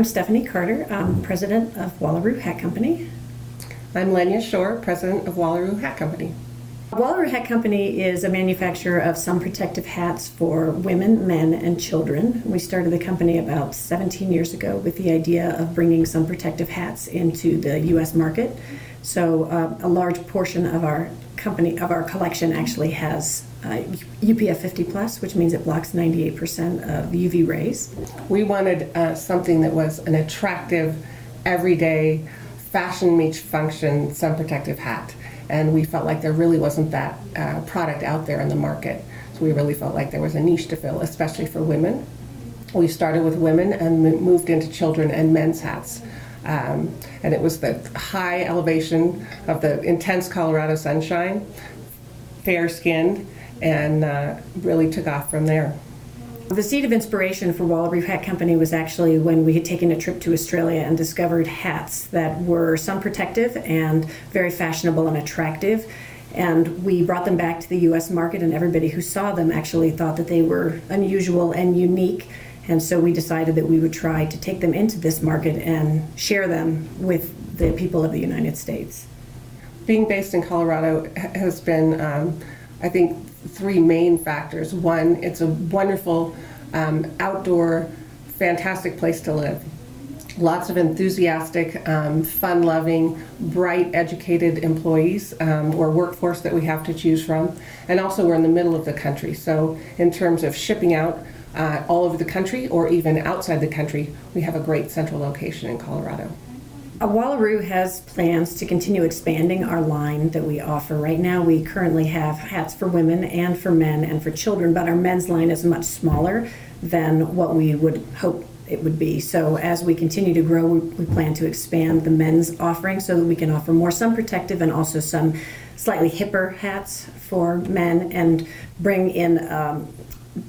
Stephanie Carter. I'm president of Wallaroo Hat Company. I'm Lenya Shore, president of Wallaroo Hat Company. Wallaroo Hat Company is a manufacturer of sun protective hats for women, men, and children. We started the company about 17 years ago with the idea of bringing sun protective hats into the U.S. market. So a large portion of our collection actually has UPF 50+, which means it blocks 98% of UV rays. We wanted something that was an attractive, everyday, fashion meets function sun protective hat. And we felt like there really wasn't that product out there in the market. So we really felt like there was a niche to fill, especially for women. We started with women and moved into children and men's hats. And it was the high elevation of the intense Colorado sunshine, fair-skinned, and really took off from there. The seed of inspiration for Wallaroo Hat Company was actually when we had taken a trip to Australia and discovered hats that were sun protective and very fashionable and attractive. And we brought them back to the U.S. market, and everybody who saw them actually thought that they were unusual and unique. And so we decided that we would try to take them into this market and share them with the people of the United States. Being based in Colorado has been, I think, three main factors. One, it's a wonderful, outdoor, fantastic place to live. Lots of enthusiastic, fun-loving, bright, educated employees or workforce that we have to choose from. And also we're in the middle of the country. So in terms of shipping out all over the country or even outside the country, we have a great central location in Colorado. Wallaroo has plans to continue expanding our line that we offer. Right now we currently have hats for women and for men and for children, but our men's line is much smaller than what we would hope it would be. So as we continue to grow, we plan to expand the men's offering so that we can offer more sun protective and also some slightly hipper hats for men, and bring in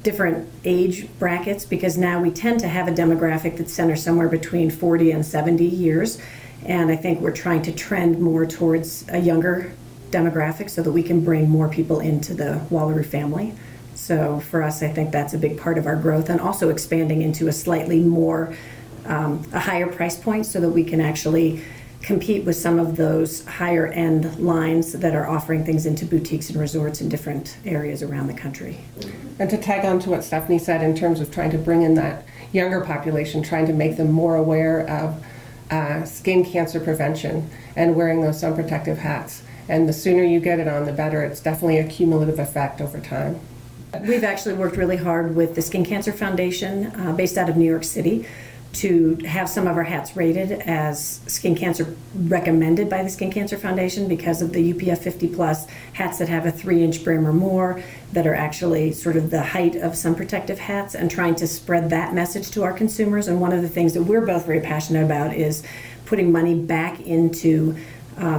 different age brackets, because now we tend to have a demographic that centers somewhere between 40 and 70 years, and I think we're trying to trend more towards a younger demographic so that we can bring more people into the Wallaroo family. So for us, I think that's a big part of our growth, and also expanding into a slightly more a higher price point so that we can actually compete with some of those higher end lines that are offering things into boutiques and resorts in different areas around the country. And to tag on to what Stephanie said in terms of trying to bring in that younger population, trying to make them more aware of skin cancer prevention and wearing those sun protective hats. And the sooner you get it on, the better. It's definitely a cumulative effect over time. We've actually worked really hard with the Skin Cancer Foundation based out of New York City to have some of our hats rated as skin cancer recommended by the Skin Cancer Foundation because of the UPF 50+ hats that have a 3-inch brim or more, that are actually sort of the height of sun protective hats, and trying to spread that message to our consumers. And one of the things that we're both very passionate about is putting money back into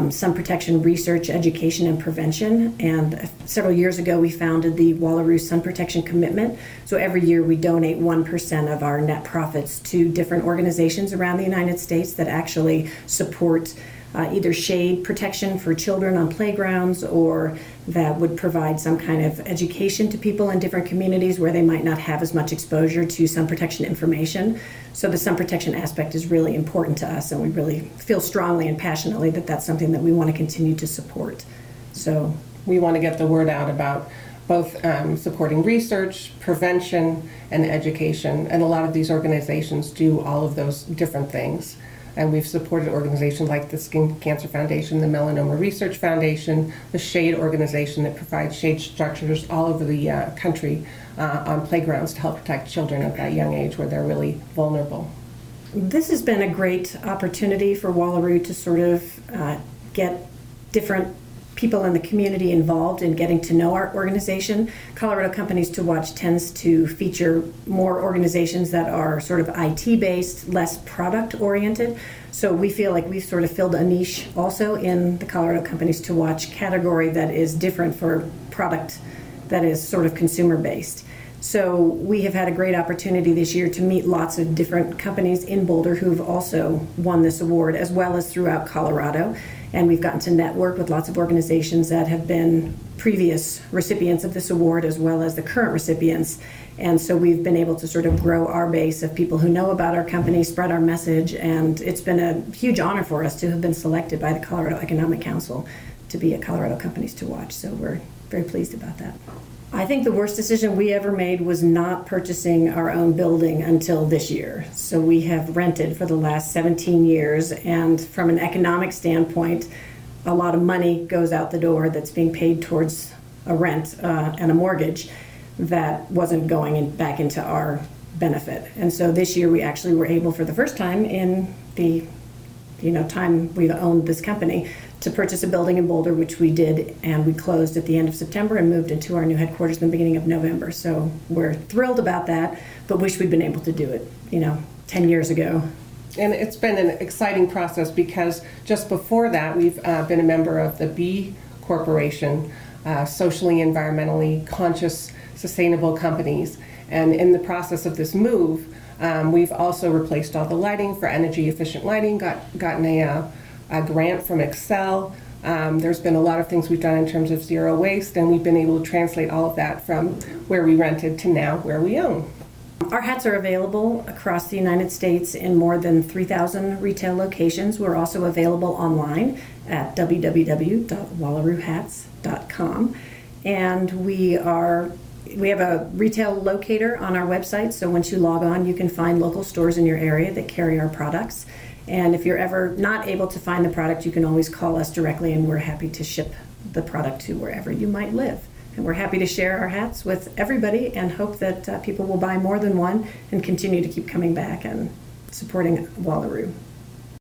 sun protection research, education, and prevention. And several years ago, we founded the Wallaroo Sun Protection Commitment. So every year we donate 1% of our net profits to different organizations around the United States that actually support either shade protection for children on playgrounds, or that would provide some kind of education to people in different communities where they might not have as much exposure to sun protection information. So the sun protection aspect is really important to us, and we really feel strongly and passionately that that's something that we want to continue to support. So we want to get the word out about both supporting research, prevention, and education. And a lot of these organizations do all of those different things. And we've supported organizations like the Skin Cancer Foundation, the Melanoma Research Foundation, the SHADE organization that provides shade structures all over the country on playgrounds to help protect children at that young age where they're really vulnerable. This has been a great opportunity for Wallaroo to sort of get different people in the community involved in getting to know our organization. Colorado Companies to Watch tends to feature more organizations that are sort of IT-based, less product-oriented. So we feel like we've sort of filled a niche also in the Colorado Companies to Watch category that is different for product that is sort of consumer-based. So we have had a great opportunity this year to meet lots of different companies in Boulder who've also won this award, as well as throughout Colorado. And we've gotten to network with lots of organizations that have been previous recipients of this award, as well as the current recipients. And so we've been able to sort of grow our base of people who know about our company, spread our message, and it's been a huge honor for us to have been selected by the Colorado Economic Council to be at Colorado Companies to Watch. So we're very pleased about that. I think the worst decision we ever made was not purchasing our own building until this year. So we have rented for the last 17 years, and from an economic standpoint, a lot of money goes out the door that's being paid towards a rent and a mortgage that wasn't going back into our benefit. And so this year we actually were able, for the first time in the time we've owned this company, to purchase a building in Boulder, which we did, and we closed at the end of September and moved into our new headquarters in the beginning of November. So we're thrilled about that, but wish we'd been able to do it, 10 years ago. And it's been an exciting process because just before that, we've been a member of the B Corporation, socially, environmentally conscious, sustainable companies. And in the process of this move, we've also replaced all the lighting for energy efficient lighting, gotten a grant from Excel. There's been a lot of things we've done in terms of zero waste, and we've been able to translate all of that from where we rented to now where we own. Our hats are available across the United States in more than 3,000 retail locations. We're also available online at www.wallaroohats.com. And we have a retail locator on our website, so once you log on, you can find local stores in your area that carry our products. And if you're ever not able to find the product, you can always call us directly, and we're happy to ship the product to wherever you might live. And we're happy to share our hats with everybody and hope that people will buy more than one and continue to keep coming back and supporting Wallaroo.